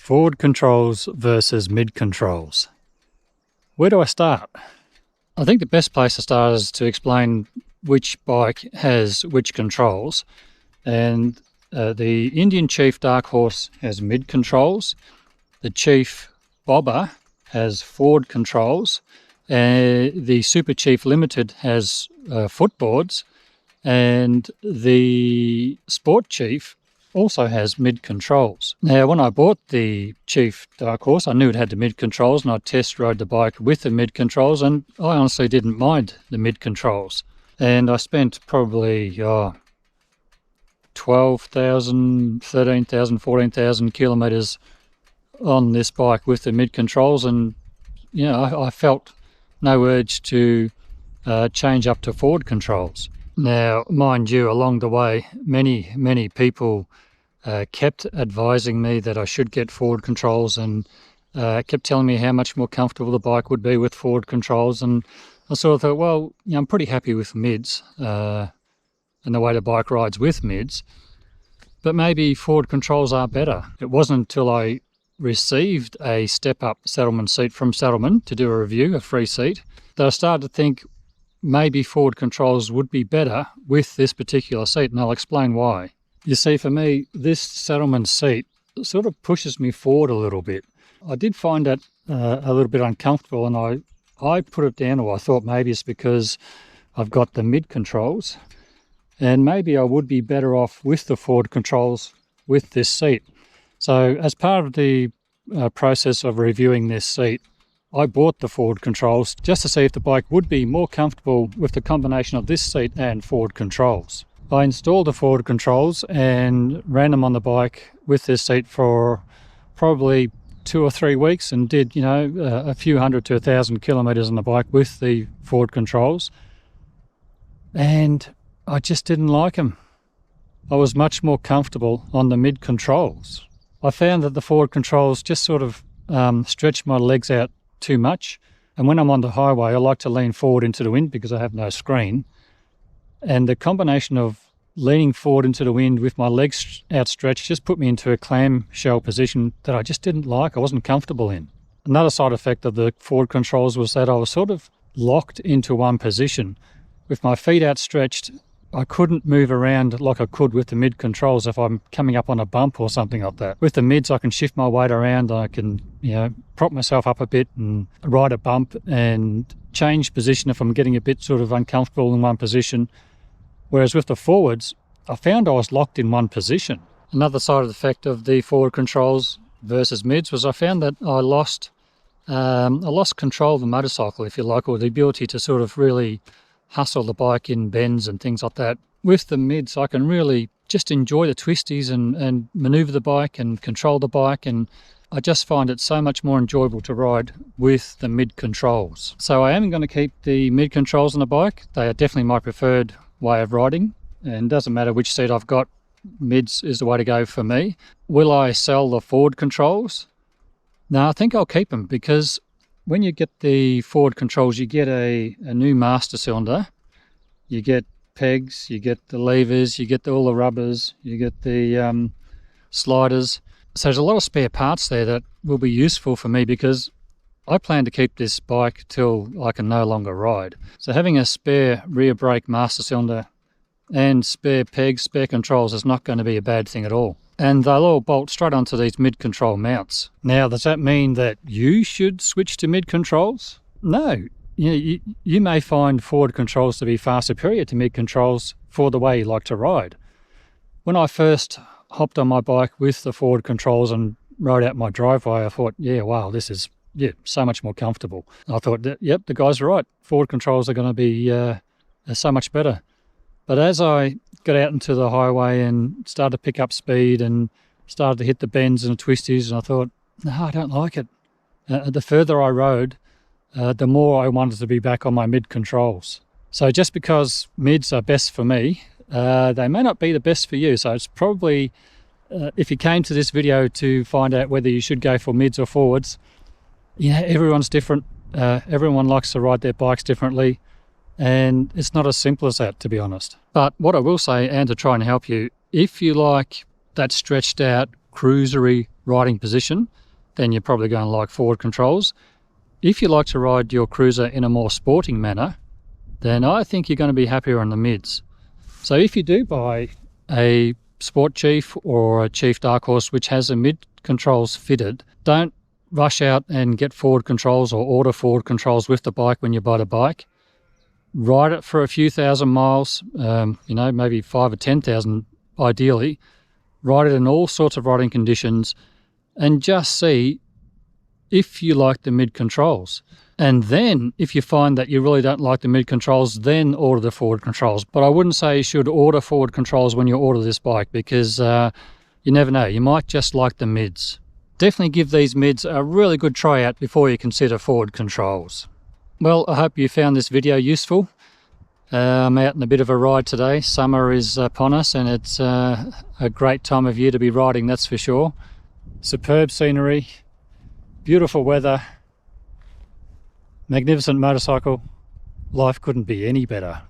Forward controls versus mid controls. Where do I start? I think the best place to start is to explain which bike has which controls. And the Indian Chief Dark Horse has mid controls. The Chief Bobber has forward controls. The Super Chief Limited has footboards. And the Sport Chief also has mid controls. Now, when I bought the Chief Dark Horse, I knew it had the mid controls, and I test rode the bike with the mid controls, and I honestly didn't mind the mid controls. And I spent probably 12,000, 13,000, 14,000 kilometres on this bike with the mid controls, and I felt no urge to change up to forward controls. Now, mind you, along the way, many people kept advising me that I should get forward controls, and kept telling me how much more comfortable the bike would be with forward controls. And I sort of thought, well, I'm pretty happy with mids and the way the bike rides with mids, but maybe forward controls are better. It wasn't until I received a step-up Saddleman seat from Saddleman to do a review, a free seat, that I started to think maybe forward controls would be better with this particular seat, and I'll explain why. You see, for me, this Saddleman seat sort of pushes me forward a little bit. I did find that a little bit uncomfortable, and I put it down, or I thought maybe it's because I've got the mid controls, and maybe I would be better off with the forward controls with this seat. So as part of the process of reviewing this seat, I bought the forward controls just to see if the bike would be more comfortable with the combination of this seat and forward controls. I installed the forward controls and ran them on the bike with this seat for probably 2 or 3 weeks, and did a few hundred to 1,000 kilometres on the bike with the forward controls, and I just didn't like them. I was much more comfortable on the mid controls. I found that the forward controls just sort of stretched my legs out too much, and when I'm on the highway I like to lean forward into the wind because I have no screen, and the combination of leaning forward into the wind with my legs outstretched just put me into a clamshell position that I just didn't like. I wasn't comfortable in. Another side effect of the forward controls was that I was sort of locked into one position. With my feet outstretched, I couldn't move around like I could with the mid controls if I'm coming up on a bump or something like that. With the mids, I can shift my weight around, I can prop myself up a bit and ride a bump and change position if I'm getting a bit sort of uncomfortable in one position. Whereas with the forwards, I found I was locked in one position. Another side effect of the forward controls versus mids was I found that I lost control of the motorcycle, if you like, or the ability to sort of really hustle the bike in bends and things like that. With the mids, I can really just enjoy the twisties and manoeuvre the bike and control the bike, and I just find it so much more enjoyable to ride with the mid controls. So I am going to keep the mid controls on the bike. They are definitely my preferred way of riding, and it doesn't matter which seat I've got, mids is the way to go for me. Will I sell the forward controls? No, I think I'll keep them, because when you get the forward controls, you get a new master cylinder, you get pegs, you get the levers, you get all the rubbers, you get the sliders. So there's a lot of spare parts there that will be useful for me, because I plan to keep this bike till I can no longer ride. So having a spare rear brake master cylinder and spare pegs, spare controls is not going to be a bad thing at all. And they'll all bolt straight onto these mid-control mounts. Now, does that mean that you should switch to mid-controls? No. You may find forward controls to be far superior to mid-controls for the way you like to ride. When I first hopped on my bike with the forward controls and rode out my driveway, I thought, wow, this is so much more comfortable. I thought, yep, the guys are right. Forward controls are going to be so much better. But as I got out into the highway and started to pick up speed and started to hit the bends and the twisties, and I thought, no, I don't like it. The further I rode, the more I wanted to be back on my mid controls. So just because mids are best for me, they may not be the best for you. So it's probably, if you came to this video to find out whether you should go for mids or forwards, everyone's different. Everyone likes to ride their bikes differently, and it's not as simple as that, to be honest. But what I will say, and to try and help you, if you like that stretched out, cruisery riding position, then you're probably going to like forward controls. If you like to ride your cruiser in a more sporting manner, then I think you're going to be happier on the mids. So if you do buy a Sport Chief or a Chief Dark Horse which has a mid controls fitted, don't rush out and get forward controls or order forward controls with the bike when you buy the bike. Ride it for a few thousand miles, maybe 5 or 10,000 ideally. Ride it in all sorts of riding conditions and just see if you like the mid controls. And then if you find that you really don't like the mid controls, then order the forward controls. But I wouldn't say you should order forward controls when you order this bike, because you never know, you might just like the mids. Definitely give these mids a really good try out before you consider forward controls. Well, I hope you found this video useful. I'm out on a bit of a ride today. Summer is upon us and it's a great time of year to be riding, that's for sure. Superb scenery, beautiful weather, magnificent motorcycle. Life couldn't be any better.